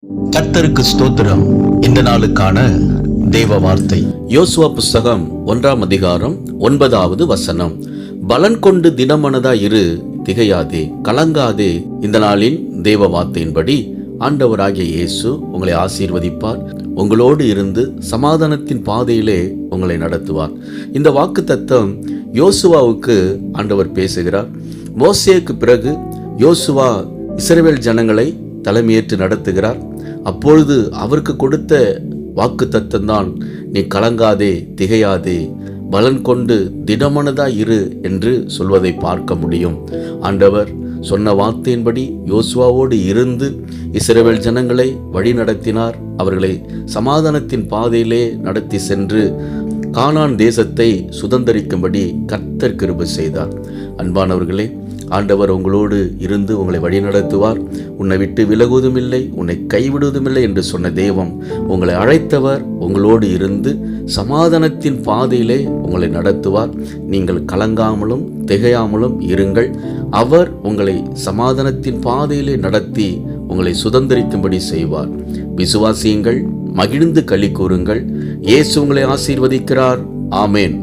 கர்த்தருக்கு ஸ்தோத்திரம். இந்த நாளுக்கான தேவ வார்த்தை யோசுவா புஸ்தகம் 1ஆம் அதிகாரம் 9வது வசனம். பலன் கொண்டு திடமனதா இரு, திகையாதே, கலங்காதே. இந்த நாளின் தேவ வார்த்தையின்படி ஆண்டவராகிய இயேசு உங்களை ஆசீர்வதிப்பார், உங்களோடு இருந்து சமாதானத்தின் பாதையிலே உங்களை நடத்துவார். இந்த வாக்கு தத்தம் யோசுவாவுக்கு ஆண்டவர் பேசுகிறார். மோசேக்கு பிறகு யோசுவா இஸ்ரவேல் ஜனங்களை தலைமையேற்று நடத்துகிறார். அப்பொழுது அவருக்கு கொடுத்த வாக்கு தத்தம்தான், நீ கலங்காதே, திகையாதே, பலன் கொண்டு திடமனதாய் இரு என்று சொல்வதை பார்க்க முடியும். ஆண்டவர் சொன்ன வார்த்தையின்படி யோசுவாவோடு இருந்து இஸ்ரவேல் ஜனங்களை வழி நடத்தினார். அவர்களை சமாதானத்தின் பாதையிலே நடத்தி சென்று கானான் தேசத்தை சுதந்தரிக்கும்படி கர்த்தர் கிருபை செய்தார். அன்பானவர்களே, ஆண்டவர் உங்களோடு இருந்து உங்களை வழி நடத்துவார். உன்னை விட்டு விலகுவதும் இல்லை, உன்னை கைவிடுவதும் இல்லை என்று சொன்ன தெய்வம் உங்களை அழைத்தவர். உங்களோடு இருந்து சமாதானத்தின் பாதையிலே உங்களை நடத்துவார். நீங்கள் கலங்காமலும் திகையாமலும் இருங்கள். அவர் உங்களை சமாதானத்தின் பாதையிலே நடத்தி உங்களை சுதந்தரிக்கும்படி செய்வார். விசுவாசியுங்கள், மகிழ்ந்து களி கூறுங்கள். இயேசு உங்களை ஆசீர்வதிக்கிறார். ஆமேன்.